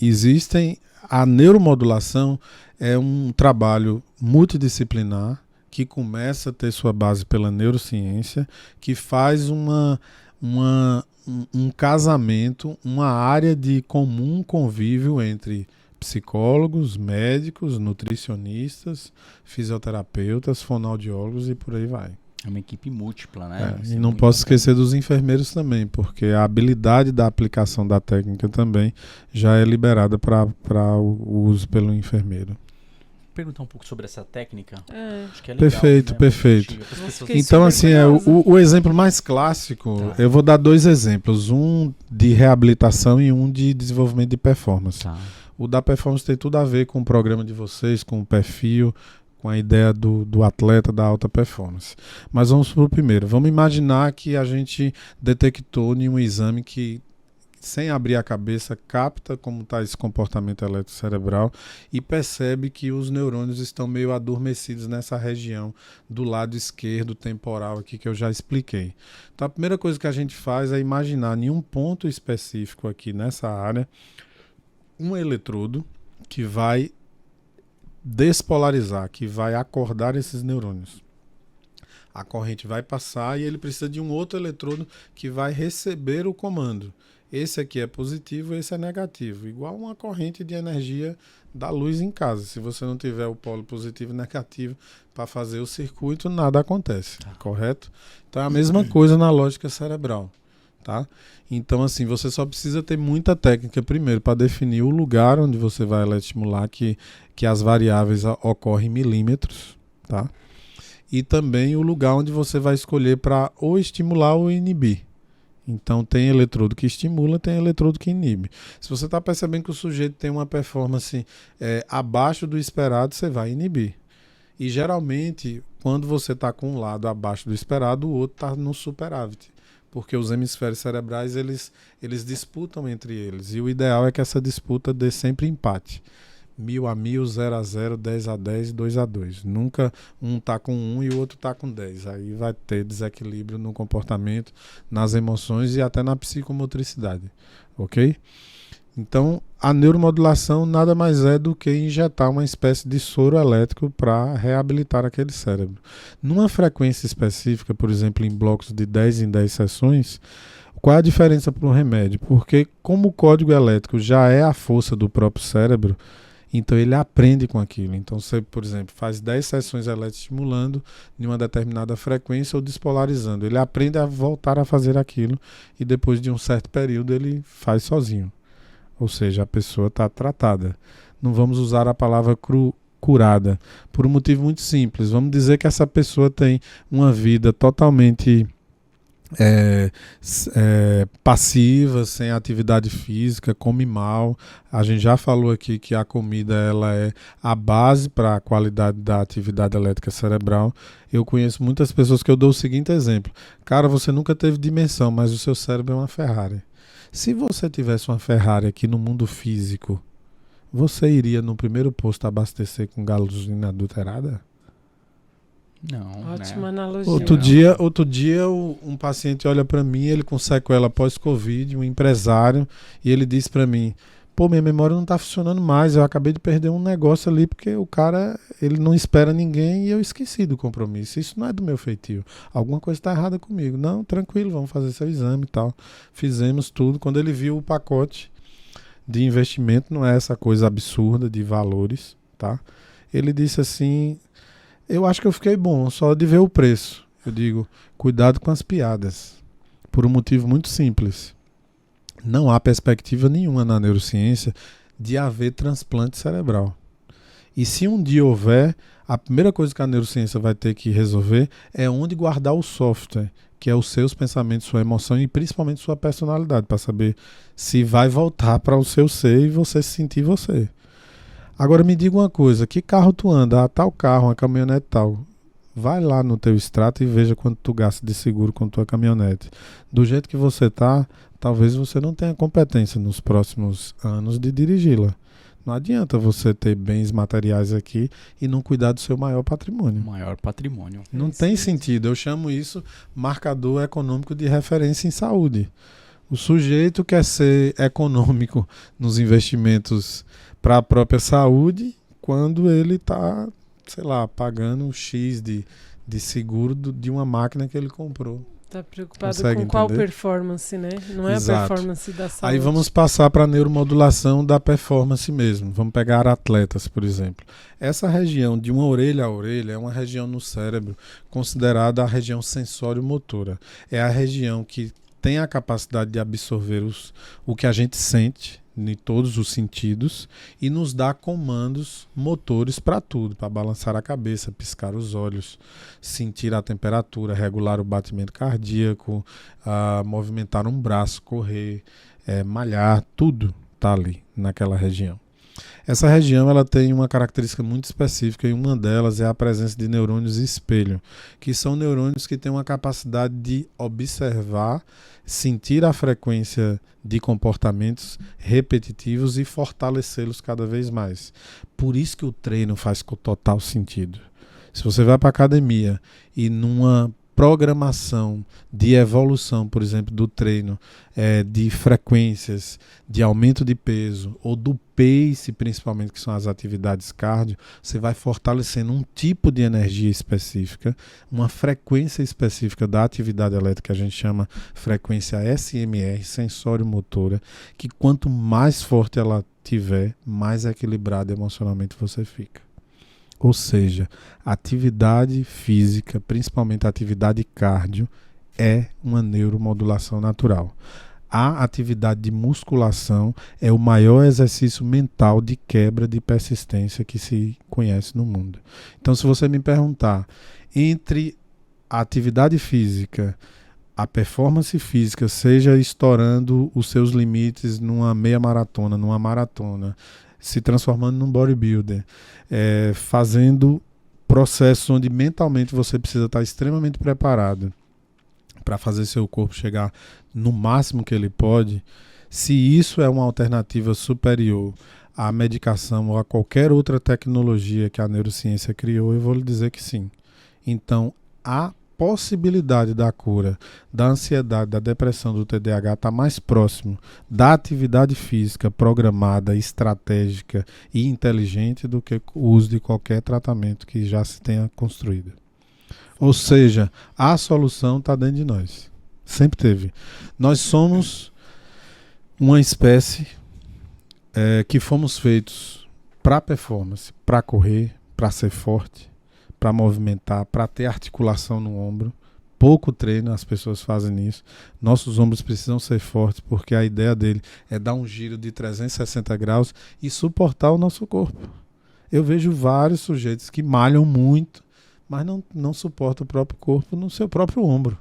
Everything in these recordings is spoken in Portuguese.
Existem. A neuromodulação é um trabalho multidisciplinar que começa a ter sua base pela neurociência, que faz um casamento, uma área de comum convívio entre psicólogos, médicos, nutricionistas, fisioterapeutas, fonoaudiólogos e por aí vai. É uma equipe múltipla, né? E não posso esquecer dos enfermeiros também, porque a habilidade da aplicação da técnica também já é liberada para o uso pelo enfermeiro. Vou perguntar um pouco sobre essa técnica. Acho que é legal, Perfeito, né? perfeito. Então, assim, o exemplo mais clássico, eu vou dar 2 exemplos, um de reabilitação e um de desenvolvimento de performance. Tá. O da performance tem tudo a ver com o programa de vocês, com o perfil, com a ideia do atleta da alta performance. Mas vamos para o primeiro. Vamos imaginar que a gente detectou em um exame que, sem abrir a cabeça, capta como está esse comportamento eletrocerebral e percebe que os neurônios estão meio adormecidos nessa região do lado esquerdo temporal aqui que eu já expliquei. Então a primeira coisa que a gente faz é imaginar em um ponto específico aqui nessa área um eletrodo que vai despolarizar, que vai acordar esses neurônios. A corrente vai passar e ele precisa de um outro eletrodo que vai receber o comando. Esse aqui é positivo, esse é negativo. Igual uma corrente de energia da luz em casa. Se você não tiver o polo positivo e negativo para fazer o circuito, nada acontece. Correto? Então é a mesma coisa na lógica cerebral. Tá? Então, assim, você só precisa ter muita técnica primeiro para definir o lugar onde você vai eletroestimular, que as variáveis ocorrem em milímetros, tá? E também o lugar onde você vai escolher para ou estimular ou inibir. Então, tem eletrodo que estimula, tem eletrodo que inibe. Se você está percebendo que o sujeito tem uma performance abaixo do esperado, você vai inibir. E, geralmente, quando você está com um lado abaixo do esperado, o outro está no superávit. Porque os hemisférios cerebrais, eles disputam entre eles. E o ideal é que essa disputa dê sempre empate. 1000 a 1000, 0 a 0, 10 a 10, 2 a 2. Nunca um está com 1 e o outro está com 10. Aí vai ter desequilíbrio no comportamento, nas emoções e até na psicomotricidade. Ok? Então, a neuromodulação nada mais é do que injetar uma espécie de soro elétrico para reabilitar aquele cérebro. Numa frequência específica, por exemplo, em blocos de 10 em 10 sessões, qual é a diferença para o remédio? Porque como o código elétrico já é a força do próprio cérebro, então ele aprende com aquilo. Então você, por exemplo, faz 10 sessões eletroestimulando em uma determinada frequência ou despolarizando. Ele aprende a voltar a fazer aquilo e depois de um certo período ele faz sozinho. Ou seja, a pessoa está tratada. Não vamos usar a palavra curada, por um motivo muito simples. Vamos dizer que essa pessoa tem uma vida totalmente passiva, sem atividade física, come mal. A gente já falou aqui que a comida ela é a base para a qualidade da atividade elétrica cerebral. Eu conheço muitas pessoas que eu dou o seguinte exemplo. Cara, você nunca teve dimensão, mas o seu cérebro é uma Ferrari. Se você tivesse uma Ferrari aqui no mundo físico, você iria no primeiro posto abastecer com gasolina adulterada? Não. Ótima analogia. Outro dia um paciente olha para mim, ele com sequela pós-Covid, um empresário, e ele disse para mim: pô, minha memória não está funcionando mais, eu acabei de perder um negócio ali porque o cara, ele não espera ninguém e eu esqueci do compromisso. Isso não é do meu feitio. Alguma coisa está errada comigo. Não, tranquilo, vamos fazer seu exame e tal. Fizemos tudo. Quando ele viu o pacote de investimento, não é essa coisa absurda de valores, tá? Ele disse assim: eu acho que eu fiquei bom, só de ver o preço. Eu digo, cuidado com as piadas. Por um motivo muito simples. Não há perspectiva nenhuma na neurociência de haver transplante cerebral. E se um dia houver, a primeira coisa que a neurociência vai ter que resolver é onde guardar o software, que é os seus pensamentos, sua emoção e principalmente sua personalidade, para saber se vai voltar para o seu ser e você se sentir você. Agora me diga uma coisa, que carro tu anda? Ah, tal carro, uma caminhonete tal. Vai lá no teu extrato e veja quanto tu gasta de seguro com tua caminhonete. Do jeito que você tá, talvez você não tenha competência nos próximos anos de dirigi-la. Não adianta você ter bens materiais aqui e não cuidar do seu maior patrimônio. Maior patrimônio. Não tem sentido. Eu chamo isso marcador econômico de referência em saúde. O sujeito quer ser econômico nos investimentos para a própria saúde quando ele está, sei lá, pagando um X de seguro de uma máquina que ele comprou. Está preocupado Consegue com qual entender? performance, né? Não é Exato. a performance da saúde. Aí vamos passar para a neuromodulação da performance mesmo. Vamos pegar atletas, por exemplo. Essa região de uma orelha a orelha é uma região no cérebro considerada a região sensório-motora. É a região que tem a capacidade de absorver o que a gente sente em todos os sentidos e nos dá comandos motores para tudo, para balançar a cabeça, piscar os olhos, sentir a temperatura, regular o batimento cardíaco, movimentar um braço, correr, malhar, tudo está ali naquela região. Essa região ela tem uma característica muito específica e uma delas é a presença de neurônios espelho, que são neurônios que têm uma capacidade de observar, sentir a frequência de comportamentos repetitivos e fortalecê-los cada vez mais. Por isso que o treino faz total sentido. Se você vai para a academia e numa programação de evolução, por exemplo, do treino, de frequências, de aumento de peso ou do pace, principalmente, que são as atividades cardio, você vai fortalecendo um tipo de energia específica, uma frequência específica da atividade elétrica, que a gente chama frequência SMR, sensório-motora, que quanto mais forte ela tiver, mais equilibrado emocionalmente você fica. Ou seja, atividade física, principalmente a atividade cardio, é uma neuromodulação natural. A atividade de musculação é o maior exercício mental de quebra de persistência que se conhece no mundo. Então, se você me perguntar, entre a atividade física, a performance física, seja estourando os seus limites numa meia maratona, numa maratona, se transformando num bodybuilder, fazendo processos onde mentalmente você precisa estar extremamente preparado para fazer seu corpo chegar no máximo que ele pode, se isso é uma alternativa superior à medicação ou a qualquer outra tecnologia que a neurociência criou, eu vou lhe dizer que sim. Então, a possibilidade da cura da ansiedade, da depressão, do TDAH está mais próximo da atividade física programada, estratégica e inteligente do que o uso de qualquer tratamento que já se tenha construído. Ou seja, a solução está dentro de nós. Sempre teve. Nós somos uma espécie que fomos feitos para performance, para correr, para ser forte, para movimentar, para ter articulação no ombro. Pouco treino, as pessoas fazem isso. Nossos ombros precisam ser fortes, porque a ideia dele é dar um giro de 360 graus e suportar o nosso corpo. Eu vejo vários sujeitos que malham muito, mas não suportam o próprio corpo no seu próprio ombro.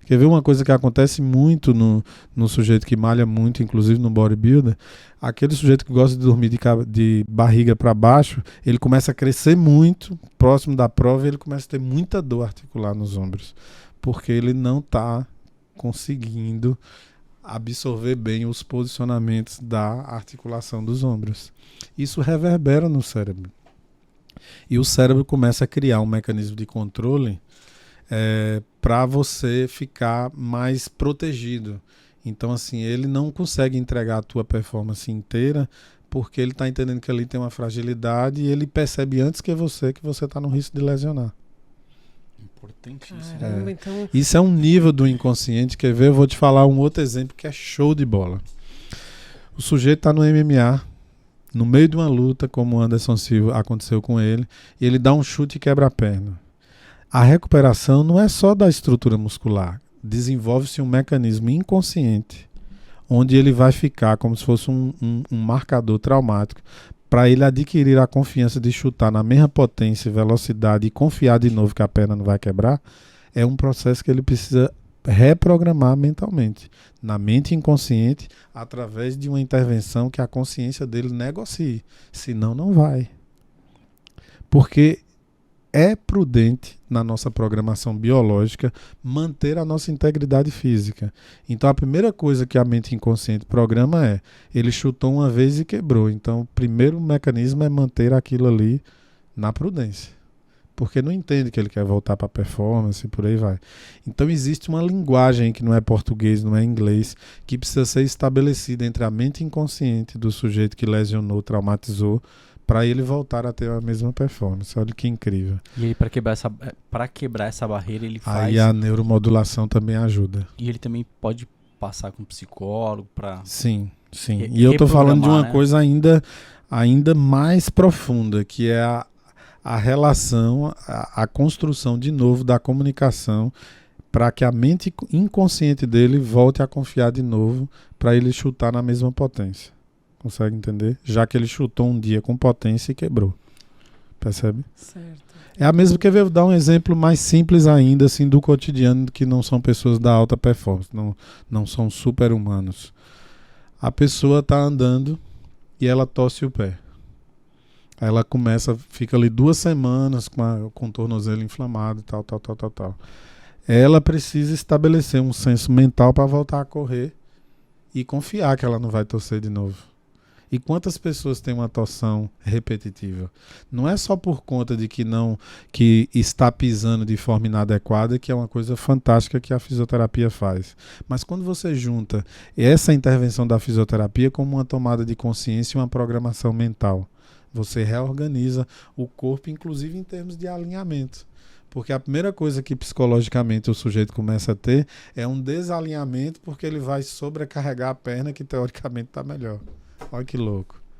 Quer ver uma coisa que acontece muito no sujeito que malha muito, inclusive no bodybuilder? Aquele sujeito que gosta de dormir de barriga para baixo, ele começa a crescer muito, próximo da prova, e ele começa a ter muita dor articular nos ombros, porque ele não está conseguindo absorver bem os posicionamentos da articulação dos ombros. Isso reverbera no cérebro. E o cérebro começa a criar um mecanismo de controle para você ficar mais protegido. Então, assim, ele não consegue entregar a tua performance inteira porque ele está entendendo que ali tem uma fragilidade e ele percebe antes que você está no risco de lesionar. Importantíssimo. Caramba, então... Isso é um nível do inconsciente. Quer ver? Eu vou te falar um outro exemplo que é show de bola. O sujeito está no MMA, no meio de uma luta, como o Anderson Silva aconteceu com ele, e ele dá um chute e quebra a perna. A recuperação não é só da estrutura muscular. Desenvolve-se um mecanismo inconsciente, onde ele vai ficar como se fosse um marcador traumático, para ele adquirir a confiança de chutar na mesma potência e velocidade e confiar de novo que a perna não vai quebrar. É um processo que ele precisa reprogramar mentalmente, na mente inconsciente, através de uma intervenção que a consciência dele negocie. Senão, não vai. Porque é prudente, na nossa programação biológica, manter a nossa integridade física. Então, a primeira coisa que a mente inconsciente programa ele chutou uma vez e quebrou. Então, o primeiro mecanismo é manter aquilo ali na prudência. porque não entende que ele quer voltar para a performance e por aí vai. Então existe uma linguagem que não é português, não é inglês, que precisa ser estabelecida entre a mente inconsciente do sujeito que lesionou, traumatizou, para ele voltar a ter a mesma performance. Olha que incrível. E ele, para quebrar essa barreira, ele faz... Aí a neuromodulação também ajuda. E ele também pode passar com um psicólogo para... Sim. E eu estou falando de uma, né, coisa ainda mais profunda, que é a relação, a construção de novo da comunicação, para que a mente inconsciente dele volte a confiar de novo, para ele chutar na mesma potência. Consegue entender? Já que ele chutou um dia com potência e quebrou. Percebe? Certo. É a mesma que eu vou dar um exemplo mais simples ainda, assim, do cotidiano, que não são pessoas da alta performance, não são super-humanos. A pessoa está andando e ela torce o pé. Aí ela fica ali 2 semanas com o tornozelo inflamado e tal. Ela precisa estabelecer um senso mental para voltar a correr e confiar que ela não vai torcer de novo. E quantas pessoas têm uma torção repetitiva? Não é só por conta de que está pisando de forma inadequada, que é uma coisa fantástica que a fisioterapia faz. Mas quando você junta essa intervenção da fisioterapia como uma tomada de consciência e uma programação mental, você reorganiza o corpo, inclusive em termos de alinhamento. Porque a primeira coisa que psicologicamente o sujeito começa a ter é um desalinhamento, porque ele vai sobrecarregar a perna que teoricamente está melhor. Olha que louco.